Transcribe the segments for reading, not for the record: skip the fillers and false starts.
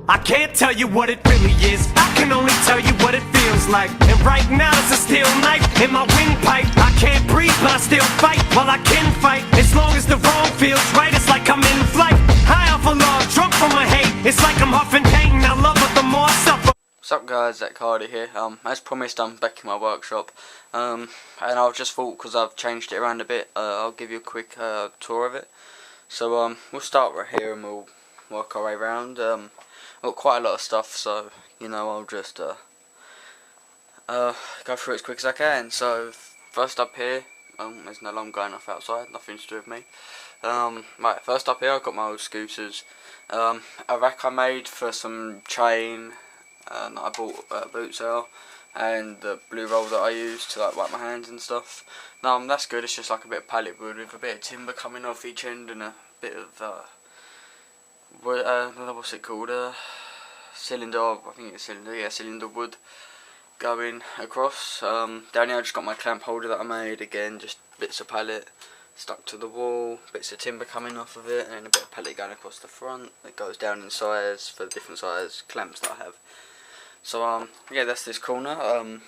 I can't tell you what it really is, I can only tell you what it feels like. And right now there's a steel knife in my windpipe. I can't breathe but I still fight, while I can fight. As long as the wrong feels right, it's like I'm in flight. High off of love, drunk from my hate, it's like I'm huffing pain. I love it the more I suffer. What's up guys, Zach Hardy here. As promised, I'm back in my workshop, and I just thought, because I've changed it around a bit, I'll give you a quick tour of it. So we'll start right here and we'll work our way around. I've got quite a lot of stuff, so you know, I'll just go through it as quick as I can. So first up here, there's no alarm going off outside, nothing to do with me. Right, first up here I've got my old scooters, a rack I made for some chain that I bought at a boot sale, and the blue roll that I use to like wipe my hands and stuff. That's good. It's just like a bit of pallet wood with a bit of timber coming off each end and a bit of what's it called? Cylinder. I think it's cylinder. Yeah, cylinder wood going across. Down here I just got my clamp holder that I made. Again, just bits of pallet stuck to the wall, bits of timber coming off of it, and then a bit of pallet going across the front that goes down in size for the different size clamps that I have. So yeah, that's this corner.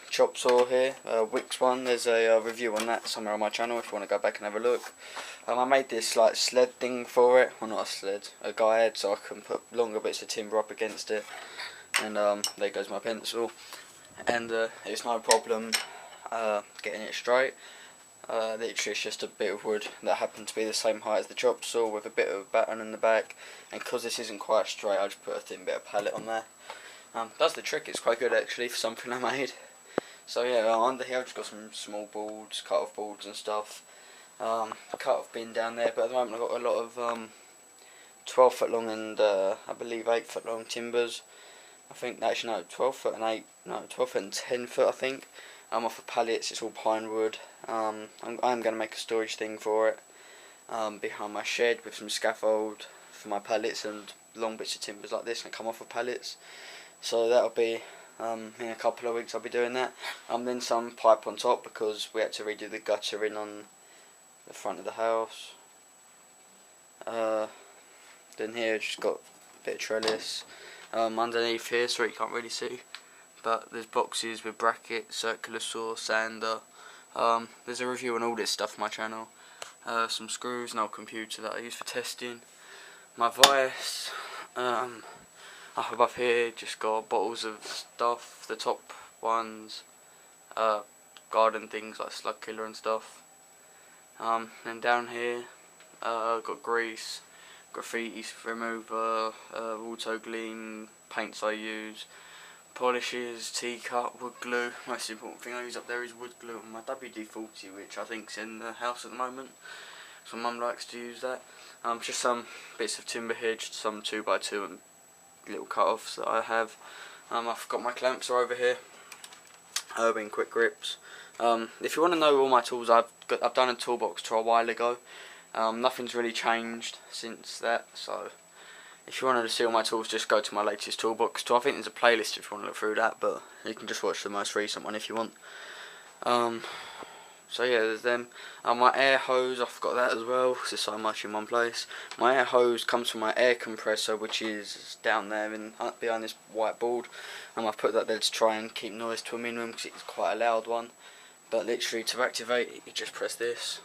Chop saw here, Wix one. There's a review on that somewhere on my channel if you want to go back and have a look. I made this like sled thing for it, well not a sled, a guide, so I can put longer bits of timber up against it. And there goes my pencil. And it's no problem getting it straight. Literally it's just a bit of wood that happened to be the same height as the chop saw with a bit of batten in the back. And because this isn't quite straight, I just put a thin bit of pallet on there. Does the trick. It's quite good actually for something I made. So yeah, under here I've just got some small boards, cut off boards and stuff. Cut off bin down there, but at the moment I've got a lot of 12 foot long and I believe 8 foot long timbers. I think actually no, 12 foot and 8, no, 12 foot and 10 foot I think. Off of pallets. It's all pine wood. I'm going to make a storage thing for it behind my shed with some scaffold for my pallets and long bits of timbers like this that come off of pallets. So that'll be in a couple of weeks I'll be doing that. Then some pipe on top because we had to redo the gutter in on the front of the house. Then here just got a bit of trellis. Underneath here, sorry you can't really see, but there's boxes with brackets, circular saw, sander. There's a review on all this stuff on my channel. Some screws, an old computer that I use for testing. My vice. Up above here just got bottles of stuff, the top ones, garden things like slug killer and stuff. Then down here got grease, graffiti remover, auto gleam, paints I use, polishes, tea-cut, wood glue. Most important thing I use up there is wood glue on my WD-40, which I think's in the house at the moment. So Mum likes to use that. Just some bits of timber here, just some 2x2 and little cut-offs that I have. I've got my clamps are over here, Urban Quick Grips. If you want to know all my tools, I've done a toolbox tour a while ago. Nothing's really changed since that, so if you wanted to see all my tools, just go to my latest toolbox tour. I think there's a playlist if you want to look through that, but you can just watch the most recent one if you want. So yeah, there's them. My air hose, I forgot that as well, because there's so much in one place. My air hose comes from my air compressor, which is down there behind this white board. I've put that there to try and keep noise to a minimum, because it's quite a loud one. But literally, to activate it, you just press this.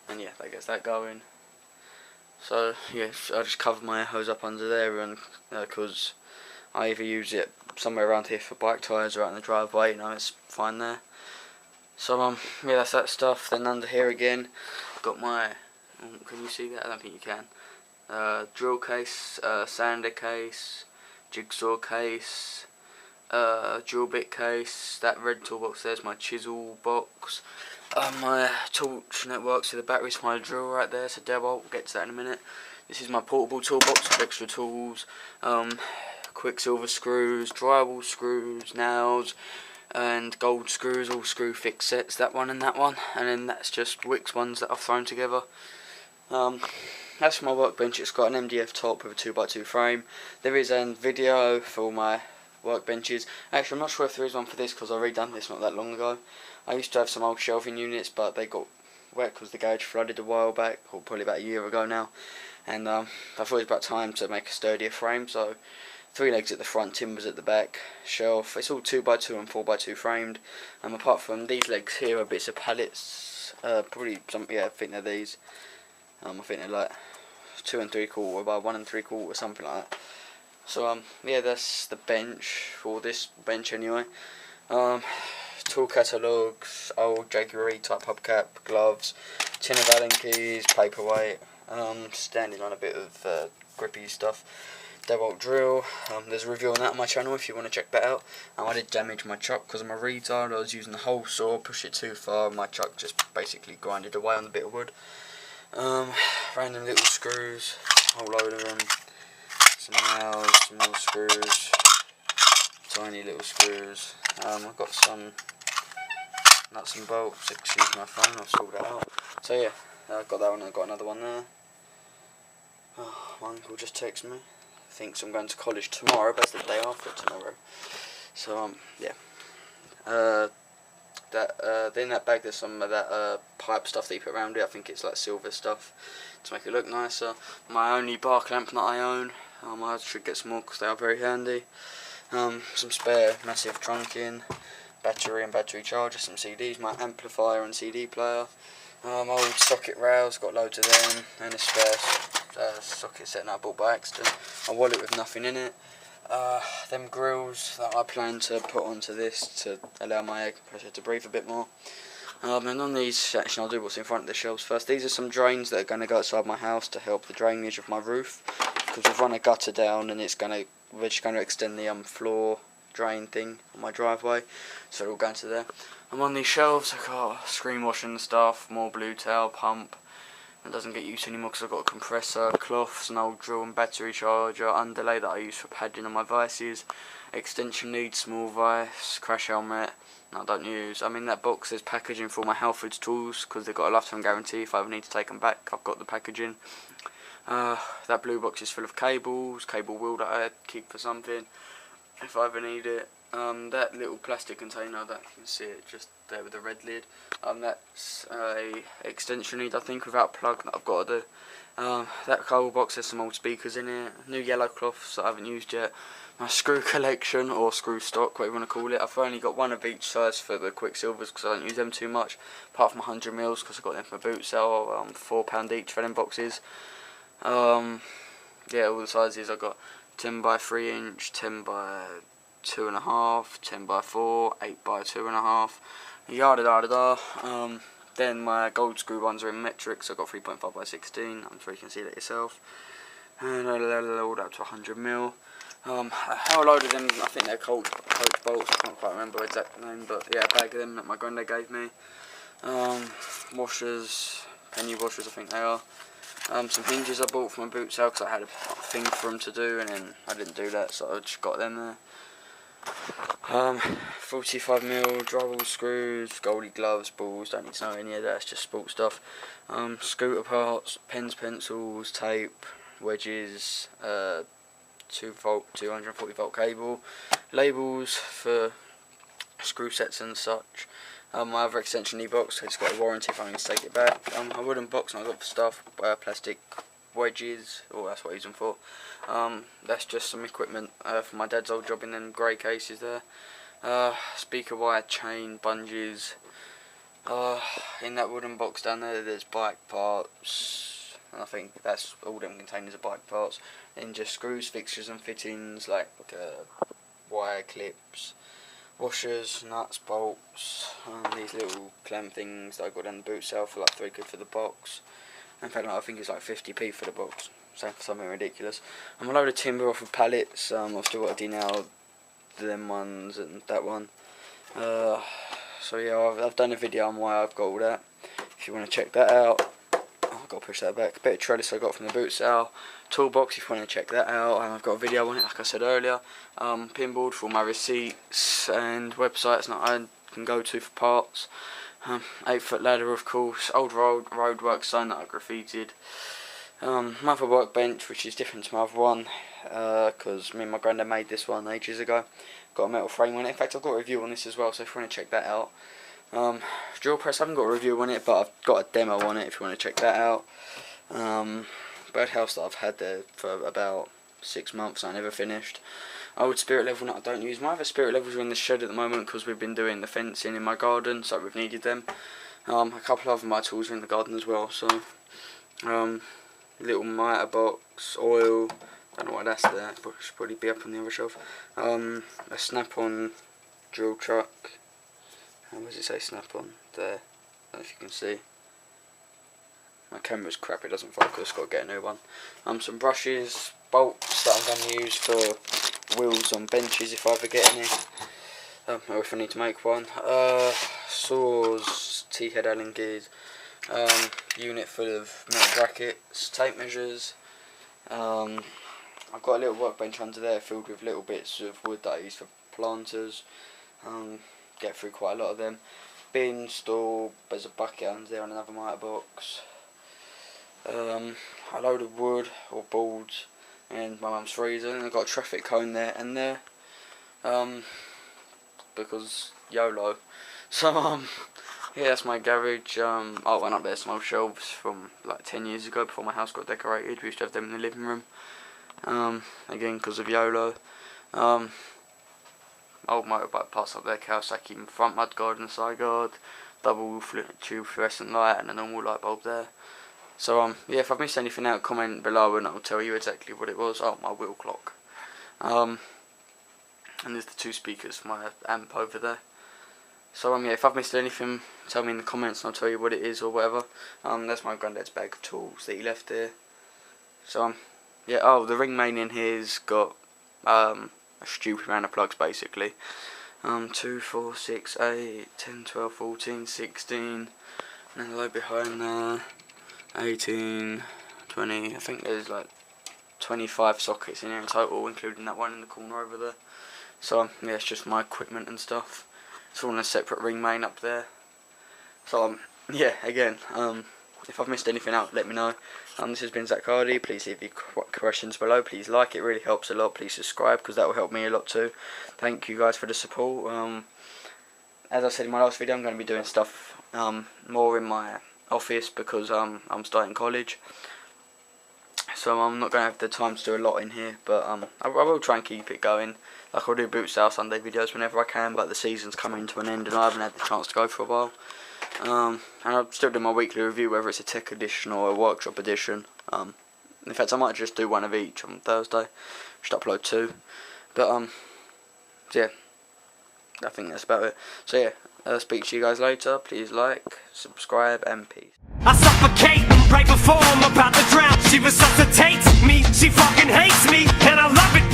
And yeah, that gets that going. So yeah, I just cover my air hose up under there, and because I either use it somewhere around here for bike tyres or out in the driveway, you know, it's fine there. So yeah, that's that stuff. Then under here again, got my, can you see that? I don't think you can. Drill case, sander case, jigsaw case, drill bit case. That red toolbox there's my chisel box. My torch networks to the batteries for my drill right there. So we'll get to that in a minute. This is my portable toolbox with extra tools, Quicksilver screws, drywall screws, nails, and gold screws, all screw fix sets, that one and that one, and then that's just Wix ones that I've thrown together. That's for my workbench. It's got an MDF top with a 2x2 frame. There is a video for all my workbenches. Actually, I'm not sure if there is one for this because I redone this not that long ago. I used to have some old shelving units, but they got wet because the garage flooded a while back, or probably about a year ago now, and I thought it was about time to make a sturdier frame. So 3 legs at the front, timbers at the back, shelf. It's all 2x2 and 4x2 framed. Apart from these legs here are bits of pallets. Probably some, yeah, I think they're these. I think they're like 2 3/4 by 1 3/4, something like that. So yeah, that's the bench for this bench anyway. Tool catalogues, old Jaguar type hubcap, gloves, tin of Allen keys, paperweight. Standing on a bit of grippy stuff. DeWalt drill. There's a review on that on my channel if you want to check that out. I did damage my chuck because I'm a retard. I was using the whole saw, pushed it too far, my chuck just basically grinded away on the bit of wood. Random little screws, a whole load of them. Some nails, some more screws, tiny little screws. I've got some nuts and bolts. Excuse my phone, I'll sort that out. So yeah, I've got that one. I've got another one there. Oh, my uncle just texted me. Thinks I'm going to college tomorrow, but it's the day after tomorrow. So yeah. In that bag there's some of that pipe stuff that you put around it. I think it's like silver stuff to make it look nicer. My only bar clamp that I own. I should get some more because they are very handy. Some spare massive trunking, battery and battery charger, some CDs, my amplifier and CD player. Old socket rails, got loads of them, and a spare socket set that I bought by accident. A wallet with nothing in it. Them grills that I plan to put onto this to allow my air compressor to breathe a bit more. And on these section, I'll do what's in front of the shelves first. These are some drains that are going to go outside my house to help the drainage of my roof, because we've run a gutter down and we're just going to extend the floor drain thing on my driveway, so it'll go into there. I'm on these shelves. I've got screen washing stuff, more blue tail pump. It doesn't get used anymore because I've got a compressor, cloths, an old drill and battery charger, underlay that I use for padding on my vices, extension lead, small vice, crash helmet. I don't use. In that box there's packaging for my Halfords tools because they've got a lifetime guarantee. If I ever need to take them back, I've got the packaging. That blue box is full of cables, cable wheel that I keep for something if I ever need it. That little plastic container that you can see it just there with the red lid, that's a extension lead I think without plug that I've got to do. That cable box has some old speakers in it, new yellow cloths that I haven't used yet, my screw collection or screw stock, whatever you want to call it. I've only got one of each size for the Quicksilvers because I don't use them too much, apart from 100mm because I got them from a boot sale, £4 each for them boxes. Yeah, all the sizes. I've got 10x3 inch, 10x2.5, 10x4, 8x2.5, yada yada yada. Then my gold screw ones are in metric, so I've got 3.5x16. I'm sure you can see that yourself. And I load up to 100mm. How I loaded them, I think they're Coach bolts. I can't quite remember the exact name, but yeah, a bag of them that my granddad gave me. Washers, penny washers, I think they are. Some hinges I bought from my boot sale because I had a thing for them to do, and then I didn't do that, so I just got them there. 45mm drywall screws, Goldie gloves, balls, don't need to know any of that, it's just sport stuff. Scooter parts, pens, pencils, tape, wedges, 2V 240V cable, labels for screw sets and such. My other extension box, it's got a warranty if I need to take it back. A wooden box and I've got for stuff, plastic wedges, that's what I use them for. That's just some equipment for my dad's old job in them grey cases there. Speaker wire, chain, bungees. In that wooden box down there there's bike parts, and I think that's all them containers of bike parts. Then just screws, fixtures and fittings like wire clips, washers, nuts, bolts, these little clamp things that I got down the boot sale for like £3 for the box. In fact, I think it's like 50p for the box, so something ridiculous. I'm a load of timber off of pallets. I've still got to denail them ones and that one. So yeah, I've done a video on why I've got all that. If you want to check that out, I've got to push that back. Bit of trellis I got from the boot sale. Toolbox if you want to check that out, and I've got a video on it like I said earlier. Pinboard for all my receipts and websites that I can go to for parts. 8-foot ladder of course, old roadwork sign that I graffitied. My other workbench, which is different to my other one, because me and my granddad made this one ages ago. Got a metal frame on it. In fact, I've got a review on this as well, so if you want to check that out. Drill press, I haven't got a review on it, but I've got a demo on it if you want to check that out. But birdhouse that I've had there for about 6 months. I never finished. Old spirit level that I don't use. My other spirit levels are in the shed at the moment because we've been doing the fencing in my garden, so we've needed them. A couple of my tools are in the garden as well. So little mitre box, oil. Don't know why that's there. Should probably be up on the other shelf. A snap-on drill truck. Where does it say snap-on? There. I don't know if you can see. My camera's crap, it doesn't focus, got to get a new one. Some brushes, bolts that I'm going to use for wheels on benches if I ever get any. Or if I need to make one. Saws, T-head Allen gears, unit full of metal brackets, tape measures. I've got a little workbench under there filled with little bits of wood that I use for planters. Get through quite a lot of them. Bin, stool, there's a bucket under there and another mitre box. A load of wood or boards and my mum's freezer, and I've got a traffic cone there and there, because YOLO. So yeah, that's my garage. I went up there, some old shelves from like 10 years ago before my house got decorated. We used to have them in the living room, again because of YOLO. Old motorbike parts up there, Kawasaki in front, mudguard and side guard, double tube fluorescent light and a normal light bulb there. So yeah, if I've missed anything out, comment below and I'll tell you exactly what it was. Oh, my wheel clock. And there's the 2 speakers for my amp over there. So yeah, if I've missed anything, tell me in the comments and I'll tell you what it is or whatever. That's my granddad's bag of tools that he left there. So yeah, oh, the ring main in here's got a stupid amount of plugs basically. 2, 4, 6, 8, 10, 12, 14, 16, and then a load behind there. 18, 20, I think there's like 25 sockets in here in total, including that one in the corner over there. So yeah, it's just my equipment and stuff. It's all in a separate ring main up there. So yeah, again, if I've missed anything out, let me know. This has been Zach Hardy. Please leave your questions below. Please like it, really helps a lot. Please subscribe because that will help me a lot too. Thank you guys for the support. As I said in my last video, I'm going to be doing stuff more in my office because I'm starting college, so I'm not going to have the time to do a lot in here, but I will try and keep it going. Like, I'll do boot sale Sunday videos whenever I can, but the season's coming to an end and I haven't had the chance to go for a while. And I'll still do my weekly review, whether it's a tech edition or a workshop edition. In fact, I might just do one of each on Thursday. Should upload 2, but yeah, I think that's about it. So yeah, I'll speak to you guys later. Please like, subscribe, and peace. I suffocate right before I'm about to drown. She resuscitates me, she fucking hates me, and I love it.